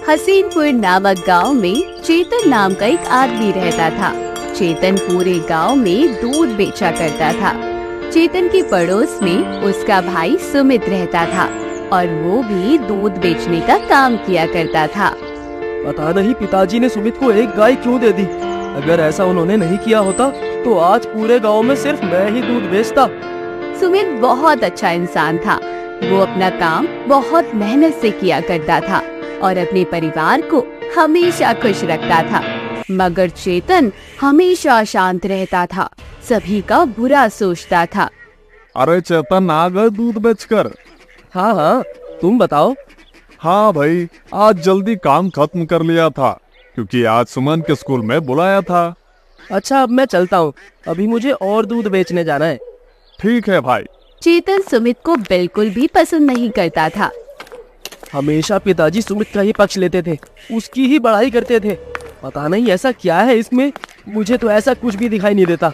हसीनपुर नामक गांव में चेतन नाम का एक आदमी रहता था। चेतन पूरे गांव में दूध बेचा करता था। चेतन के पड़ोस में उसका भाई सुमित रहता था और वो भी दूध बेचने का काम किया करता था। पता नहीं पिताजी ने सुमित को एक गाय क्यों दे दी। अगर ऐसा उन्होंने नहीं किया होता तो आज पूरे गांव में सिर्फ मैं ही दूध बेचता। सुमित बहुत अच्छा इंसान था। वो अपना काम बहुत मेहनत से किया करता था और अपने परिवार को हमेशा खुश रखता था। मगर चेतन हमेशा शांत रहता था, सभी का बुरा सोचता था। अरे चेतन आ गए दूध बेचकर? हाँ हाँ, तुम बताओ। हाँ भाई, आज जल्दी काम खत्म कर लिया था क्योंकि आज सुमन के स्कूल में बुलाया था। अच्छा, अब मैं चलता हूँ, अभी मुझे और दूध बेचने जाना है। ठीक है भाई। चेतन सुमित को बिल्कुल भी पसंद नहीं करता था। हमेशा पिताजी सुमित का ही पक्ष लेते थे, उसकी ही बड़ाई करते थे। पता नहीं ऐसा क्या है इसमें, मुझे तो ऐसा कुछ भी दिखाई नहीं देता।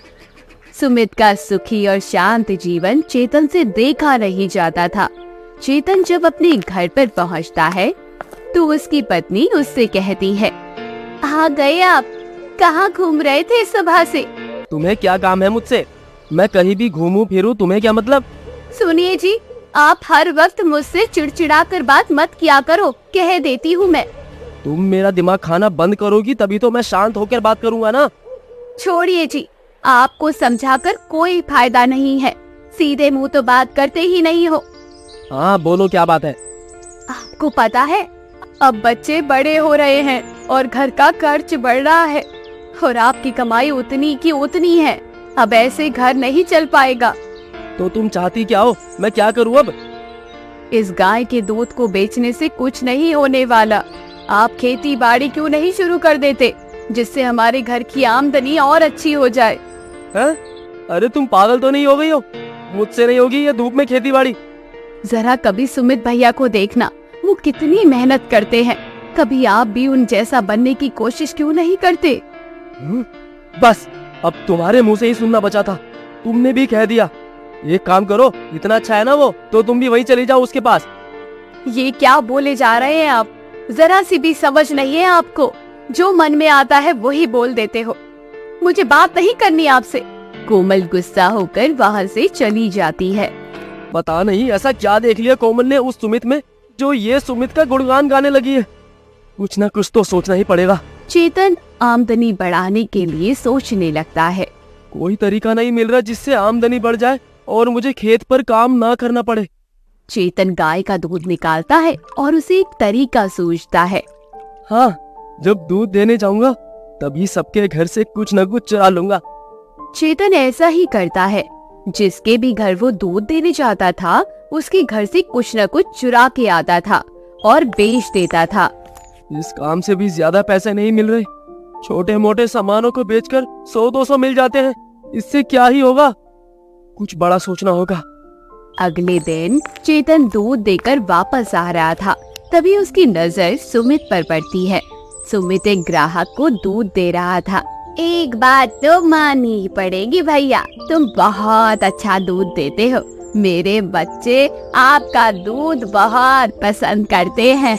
सुमित का सुखी और शांत जीवन चेतन से देखा नहीं जाता था। चेतन जब अपने घर पर पहुंचता है तो उसकी पत्नी उससे कहती है, आ गए आप? कहाँ घूम रहे थे सुबह से? तुम्हें क्या काम है मुझसे? मैं कहीं भी घूमूं फिरूं, तुम्हें क्या मतलब? सुनिए जी, आप हर वक्त मुझसे चिड़चिड़ा कर बात मत किया करो, कह देती हूँ मैं। तुम मेरा दिमाग खाना बंद करोगी तभी तो मैं शांत होकर बात करूंगा ना। छोड़िए जी, आपको समझाकर कोई फायदा नहीं है, सीधे मुंह तो बात करते ही नहीं हो। हाँ बोलो, क्या बात है? आपको पता है, अब बच्चे बड़े हो रहे हैं और घर का खर्च बढ़ रहा है और आपकी कमाई उतनी की उतनी है। अब ऐसे घर नहीं चल पाएगा। तो तुम चाहती क्या हो? मैं क्या करूँ अब? इस गाय के दूध को बेचने से कुछ नहीं होने वाला। आप खेती बाड़ी क्यों नहीं शुरू कर देते, जिससे हमारे घर की आमदनी और अच्छी हो जाए। हैं? अरे तुम पागल तो नहीं हो गई हो? मुझसे नहीं होगी ये धूप में खेती बाड़ी। जरा कभी सुमित भैया को देखना, वो कितनी मेहनत करते हैं। कभी आप भी उन जैसा बनने की कोशिश क्यों नहीं करते? बस अब तुम्हारे मुंह से ही सुनना बचा था, तुमने भी कह दिया। एक काम करो, इतना अच्छा है ना वो, तो तुम भी वहीं चली जाओ उसके पास। ये क्या बोले जा रहे हैं आप? जरा सी भी समझ नहीं है आपको, जो मन में आता है वही बोल देते हो। मुझे बात नहीं करनी आपसे। कोमल गुस्सा होकर वहाँ से चली जाती है। पता नहीं ऐसा क्या देख लिया कोमल ने उस सुमित में, जो ये सुमित का गुणगान गाने लगी है। कुछ ना कुछ तो सोचना ही पड़ेगा। चेतन आमदनी बढ़ाने के लिए सोचने लगता है। कोई तरीका नहीं मिल रहा जिससे आमदनी बढ़ जाए और मुझे खेत पर काम ना करना पड़े। चेतन गाय का दूध निकालता है और उसे एक तरीका सूझता है। हाँ, जब दूध देने जाऊंगा तभी सबके घर से कुछ न कुछ चुरा लूंगा। चेतन ऐसा ही करता है। जिसके भी घर वो दूध देने जाता था, उसके घर से कुछ न कुछ चुरा के आता था और बेच देता था। इस काम से भी ज्यादा पैसे नहीं मिल रहे। छोटे मोटे सामानों को बेचकर 100-200 मिल जाते हैं, इससे क्या ही होगा। कुछ बड़ा सोचना होगा। अगले दिन चेतन दूध देकर वापस आ रहा था, तभी उसकी नजर सुमित पर पड़ती है। सुमित एक ग्राहक को दूध दे रहा था। एक बात तो माननी ही पड़ेगी भैया, तुम बहुत अच्छा दूध देते हो। मेरे बच्चे आपका दूध बहुत पसंद करते हैं।